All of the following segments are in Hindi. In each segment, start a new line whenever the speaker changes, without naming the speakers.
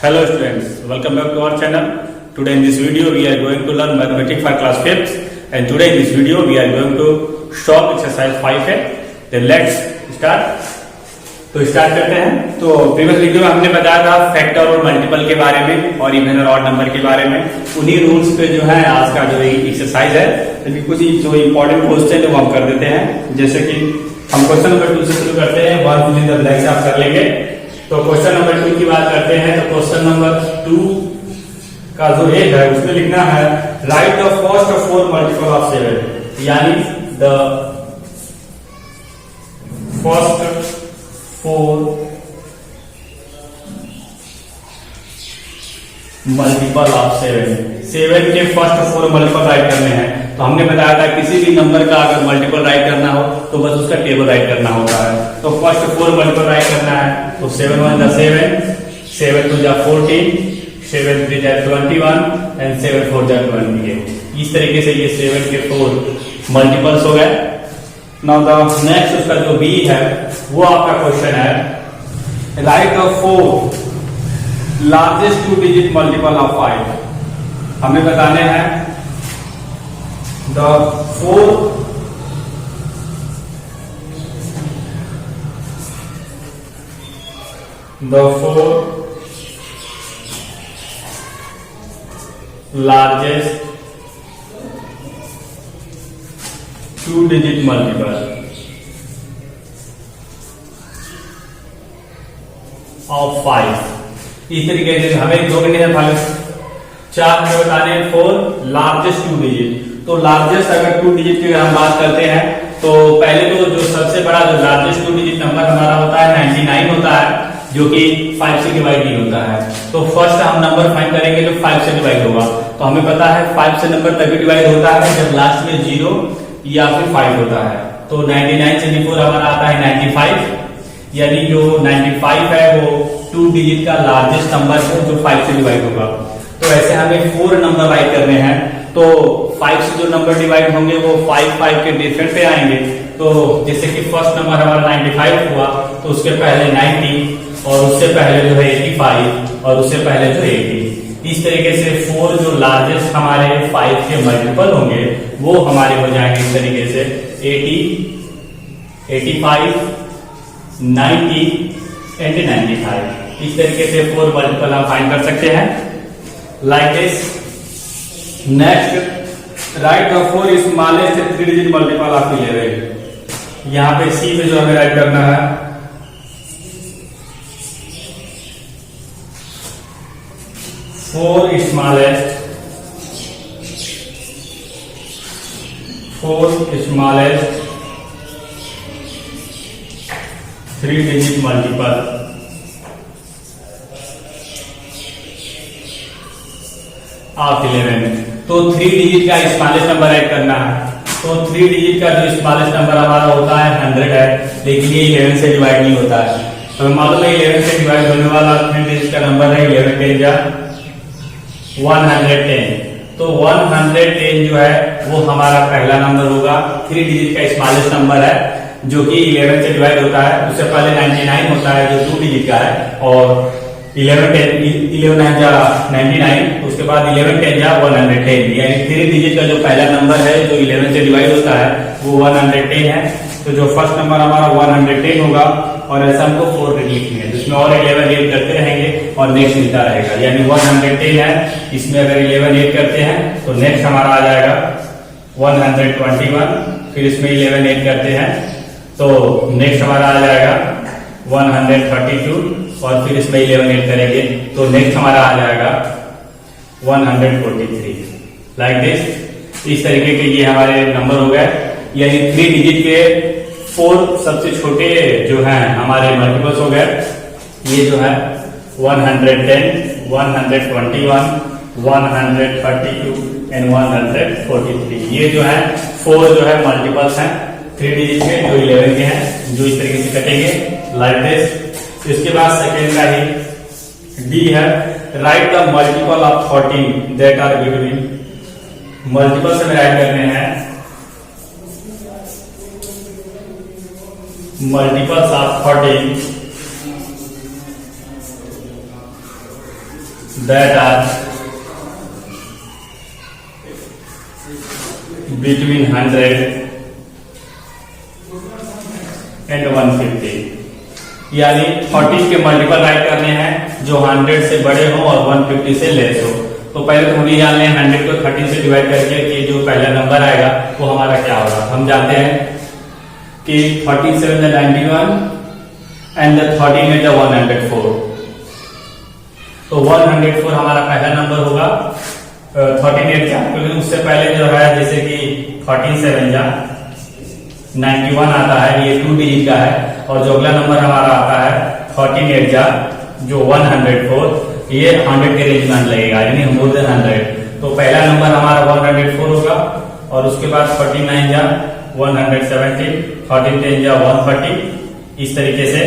Hello students, welcome back to our channel. Today in this video we are going to learn mathematics for class 5th and today in this video we are going to solve exercise 5 है. Then let's start. तो स्टार्ट करते हैं. तो प्रीवियस वीडियो में हमने बताया था फैक्टर और मल्टीपल के बारे में और इवन और ऑड नंबर के बारे में. उन्हीं रूल्स पे जो है आज का जो एक्सरसाइज है तो कुछ जो इम्पोर्टेंट क्वेश्चन है वो हम कर देते हैं. जैसे कि हम क्वेश्चन नंबर 2 से शुरू करते हैं. 1 फिल इन द ब्लैंक्स आप कर लेंगे. तो क्वेश्चन नंबर 2 की बात करते हैं. तो क्वेश्चन नंबर 2 का जो एक है उसमें लिखना है write the first 4 multiple of 7, यानी द फर्स्ट 4 मल्टीपल ऑफ 7 के फर्स्ट 4 मल्टीपल राइट करने हैं. तो हमने बताया था किसी भी नंबर का अगर मल्टीपल राइट करना हो तो बस उसका टेबल राइट करना होता है. तो फर्स्ट 4 मल्टीपल राइट करना है. तो 7 1 जा 7, 7 2 जा 14, 7 3 जा 21 एंड 7 4 जा 28. इस तरीके से ये 7 के 4 मल्टीपल्स हो गए. नाउ द नेक्स्ट उसका जो बी है वो आपका क्वेश्चन है write the 4 largest 2 digit multiple of 5. हमें बताने हैं the 4 largest 2 digit multiple of 5. इस तरीके से हमें दो कंडीशन फाइनल 4 हमें बताने हैं 4 लार्जेस्ट 2 डिजिट. तो लार्जेस्ट अगर 2 डिजिट की हम बात करते हैं तो पहले तो जो सबसे बड़ा जो लार्जेस्ट 2 डिजिट नंबर हमारा होता है 99 होता है, जो कि 5 से डिवाइड नहीं होता है. तो फर्स्ट हम नंबर फाइंड करेंगे तो 5 से डिवाइड होगा. तो हमें पता है 5 से नंबर तभी डिवाइड होता है जब लास्ट में 0 या फिर 5 होता है. तो 99 से बिफोर हमारा आता है 95, यानी जो 95 है वो 2 डिजिट का लार्जेस्ट नंबर है जो 5 से डिवाइड होगा. तो ऐसे हमें 4 नंबर राइट करने हैं. तो 5 से जो नंबर डिवाइड होंगे वो 5 5 के डिफरेंट पे आएंगे. तो जैसे कि फर्स्ट नंबर हमारा 95 हुआ तो उसके पहले 90 और उससे पहले जो है 85 और उससे पहले जो 80. इस तरीके से 4 जो लार्जेस्ट हमारे 5 के मल्टीपल होंगे वो हमारे हो जाएंगे इस तरीके से 80, 85, 90 एंड 95. इस तरीके से 4 मल्टीपल हम फाइंड कर सकते हैं like this. Next right the 4 smallest 3 digit multiple of 11. यहां पे सी में जो हमें राइट करना है 4 smallest 3 digit multiple ऑफ 11. तो 3 डिजिट का स्मॉलेस्ट नंबर ऐड करना है. तो 3 डिजिट का जो स्मॉलेस्ट नंबर हमारा होता है 100 है, लेकिन ये 11 से डिवाइड नहीं होता है. तो मालूम है 11 से डिवाइड होने वाला 3 डिजिट का नंबर है 11 10 जा 110. तो 110 जो है वो हमारा पहला नंबर होगा. 3 डिजिट का स्मॉलेस्ट नंबर है जो कि 11 से डिवाइड होता है. उससे पहले 99 होता है जो 2 डिजिट का है और 11 9 जा 99. उसके बाद 11 10 जा 110, यानी 3 डिजिट का जो पहला नंबर है जो 11 से डिवाइड होता है वो 110 है. तो जो फर्स्ट नंबर हमारा 110 होगा और ऐसा हमको 4 डिजिट लिखनी है जिसमें और 11 ऐड करते रहेंगे और नेक्स्ट मिलता रहेगा. यानी 110 है, इसमें अगर 11 ऐड करते हैं तो नेक्स्ट हमारा आ जाएगा 121. फिर इसमें 11 ऐड करते हैं तो नेक्स्ट हमारा आ जाएगा 132 और फिर इसमें 11 ऐड करेंगे तो नेक्स्ट हमारा आ जाएगा 143. Like this. इस तरीके के ये हमारे नंबर हो गए. यानी 3 डिजिट के 4 सबसे छोटे जो हैं हमारे मल्टीपल्स हो गए. ये जो है 110, 121, 132 एंड 143. ये जो है 4 जो है मल्टीपल्स हैं 3 डिजिट के जो 11 के हैं, जो इस तरीके से कटेंगे लाइक दिस. इसके बाद सेकेंड का ही डी है write the multiple of 14 that are between. Multiple से राइट करने हैं multiples of 14 that are between 100 and 150, यानी 14 के मल्टीपल राइट करने हैं जो 100 से बड़े हो और 150 से लेस हो। तो पहले तो हम ये जान लें 100 को 13 से डिवाइड करके कि जो पहला नंबर आएगा वो हमारा क्या होगा। हम जानते हैं कि 13 7 91 एंड 13 is 104। तो 104 हमारा पहला नंबर होगा। 13 8 क्या, क्योंकि उससे पहले जो है जैसे कि 13 7 जा 91 आता है, ये 2 डिजिट का है। और जो अगला नंबर हमारा आता है 13 8 जा जो 104, ये 100 के रेंज में लगेगा, यानी मोर देन 100। तो पहला नंबर हमारा 104 होगा। और उसके बाद 49 जा 170, 13 10 जा 130, इस तरीके से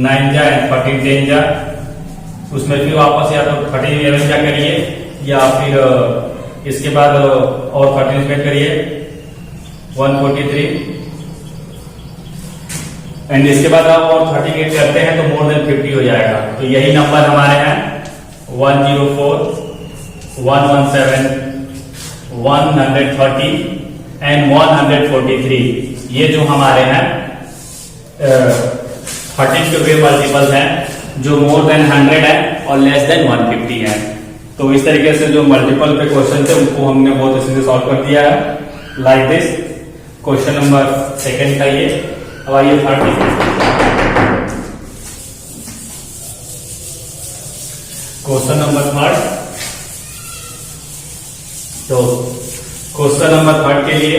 9 जा 13 10 जा, उसमें फिर वापस या तो 13 11 जा करिए या फिर इसके बाद और 13 स्पेड करिए 143, एंड इसके बाद आप और 38 करते हैं तो मोर देन 50 हो जाएगा। तो यही नंबर हमारे हैं 104 117 130 एंड 143। ये जो हमारे हैं 13 के वे मल्टीपल्स हैं जो मोर देन 100 है और लेस देन 150 है। तो इस तरीके से जो मल्टीपल पे क्वेश्चन थे उनको हमने बहुत अच्छे से सॉल्व कर दिया है, like this. Question number second का ये। अब आइए थर्ड। Question number third. तो क्वेश्चन नंबर थर्ड के लिए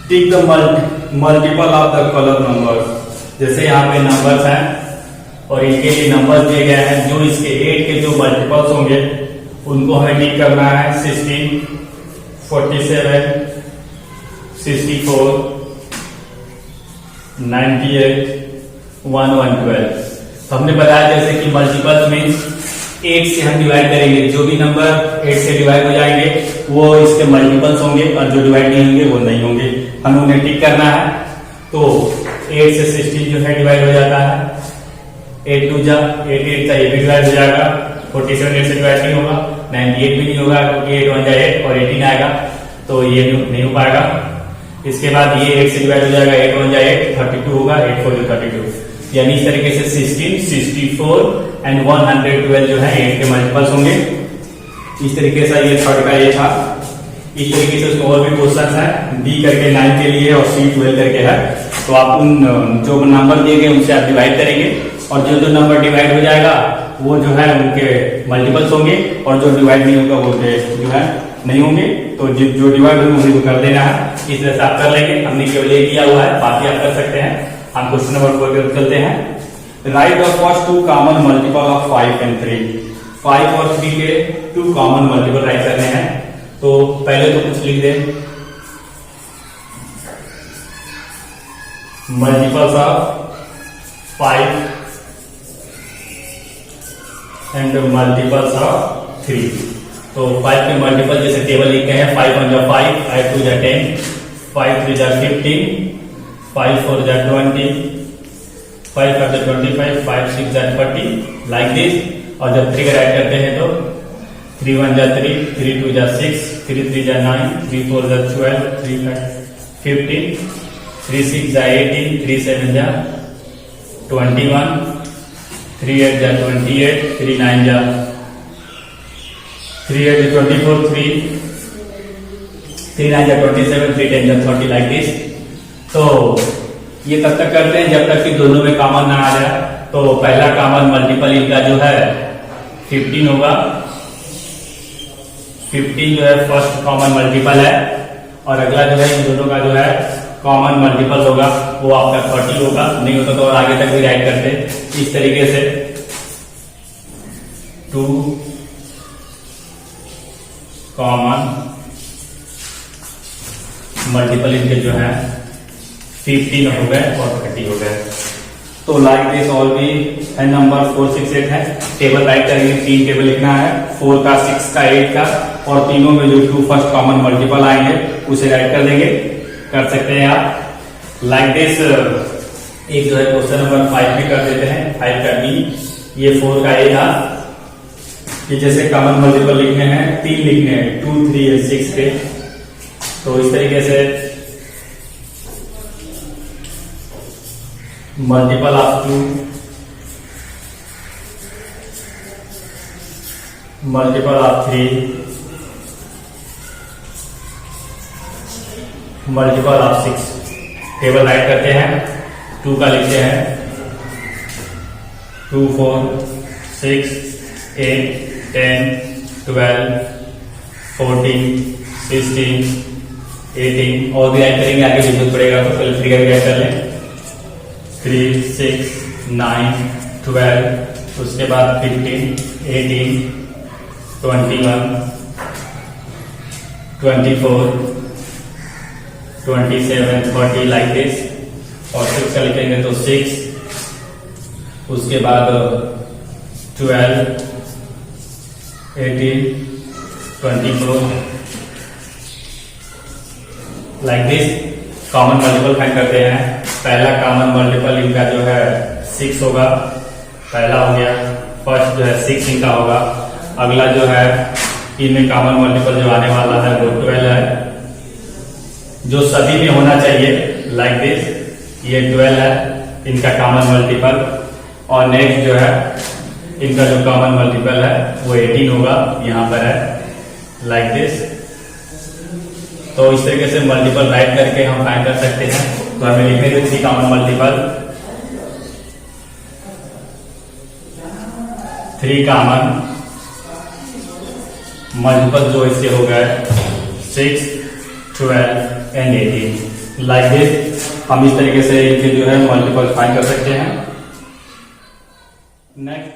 tick the multiple of the colour number. जैसे यहाँ पे नंबर्स हैं और इनके लिए नंबर दिए गए हैं, जो इसके 8 के जो मल्टीपल्स होंगे उनको हमें टिक करना है। 16 47 64 98 112। तो हमने बताया जैसे कि मल्टीपल्स मीन्स 8 से हम डिवाइड करेंगे, जो भी नंबर 8 से डिवाइड हो जाएंगे वो इसके मल्टीपल्स होंगे और जो डिवाइड नहीं होंगे वो नहीं होंगे, हमें उन्हें टिक करना है। तो 8 से 16 जो है डिवाइड हो जाता है, 8 2 जा 8 8 का ये भी डिवाइड हो जाएगा। 47 8 से डिवाइड नहीं होगा, 98 भी नहीं होगा क्योंकि 8 1 जा 8 और 18 आएगा, तो ये नहीं हो पाएगा। इसके बाद ये 8 से डिवाइड हो जाएगा, 8 1 जा 8 32 होगा, 8 4 32। यानी इस तरीके से 16 64 एंड 112 जो है 8 के मल्टीपल्स होंगे। इस तरीके से ये थर्ड का ये था। इस तरीके से उसमें और भी क्वेश्चन है, डी करके 9 के लिए और सी 12 करके है। तो आप उन जो नंबर दिए गए उनसे आप डिवाइड करेंगे और जो जो नंबर डिवाइड हो जाएगा वो जो है उनके मल्टीपल्स होंगे और जो डिवाइड नहीं होगा वो जो है नहीं होंगे। तो जो डिवाइड होंगे उन्हें कर देना है। इस तरह से आप कर लेंगे, हमने केवल ये किया हुआ है, बाकी आप कर सकते हैं। हम क्वेश्चन नंबर 4 की ओर चलते हैं। Right the first 2 common multiple of 5 and 3। 5 और 3 के 2 कॉमन मल्टीपल राइट करने हैं। तो पहले तो कुछ लिख दें, multiples of 5 and multiples of 3। तो 5 के मल्टीपल जैसे टेबल लिखते हैं, 5 1 जा 5, 5 2 जा 10, 5 3 जा 15, 5 4 जा 20, 5 5 जा 25, 5 6 जा 30, लाइक दिस। और जब 3 का राइट करते हैं तो 3 1 जा 3, 3 2 जा 6, 3 3 जा 9, 3 4 जा 12, 3 5 15, 3 6 जा 18, 3 7 जा 21, 3 8 जा 28, 3 9 जा 3 8 जा 24, 3 9 जा 27, 3 10 जा 30, लाइक दिस। तो ये तब तक करते हैं जब तक कि दोनों में कॉमन ना आ जाए। तो पहला कॉमन मल्टीपल इनका जो है 15 होगा। 15 जो है फर्स्ट कॉमन मल्टीपल है और अगला जो है इन दोनों का जो है कॉमन मल्टीपल होगा वो आपका 30 होगा। नहीं होता तो और आगे तक भी राइट करते इस तरीके से। 2 कॉमन मल्टीपल इनके जो है 15 हो गए और 30 हो गए। तो लाइक दिस ऑल भी है नंबर 4 6 8 है। टेबल राइट करेंगे, 3 टेबल लिखना है, 4 का 6 का 8 का, और तीनों में जो 2 फर्स्ट कॉमन मल्टीपल आएंगे उसे राइट कर देंगे। कर सकते हैं आप लाइक दिस। एक जो है क्वेश्चन नंबर 5 में कर देते हैं, 5 का बी। ये 4 का ए था कि जैसे कॉमन मल्टीपल लिखने हैं, 3 लिखने हैं, 2, 3 और 6 के। तो इस तरीके से multiple of 2, multiple of 3, multiple of 6 table right करते हैं। 2 का लिखते हैं 2, 4, 6, 8, 10, 12, 14, 16, 18 और भी राइट करेंगे, आगे जरूरत पड़ेगा तो पहले फिगर राइट कर लें। 3, 6, 9, 12, उसके बाद 15, 18, 21, 24, 27, 30 लाइक दिस। और 6 का लिखेंगे तो 6, उसके बाद 12, 18, 24 like this. Common multiple find करते हैं। पहला कॉमन मल्टीपल इनका जो है 6 होगा, पहला हो गया। फर्स्ट जो है 6 इनका होगा। अगला जो है इनमें कॉमन मल्टीपल जो आने वाला है वो 12 है, जो सभी में होना चाहिए लाइक दिस। ये 12 है इनका कॉमन मल्टीपल। और नेक्स्ट जो है इनका जो कॉमन मल्टीपल है वो 18 होगा, यहां पर है लाइक दिस। तो इस तरीके से मल्टीपल राइट करके हम फाइंड कर सकते हैं। तो हमें लिखने के 3 कॉमन मल्टीपल, 3 कॉमन मल्टीपल जो इससे हो गए 6, 12 एंड 18 लाइक दिस। हम इस तरीके से इनके जो है मल्टीपल फाइंड कर सकते हैं। नेक्स्ट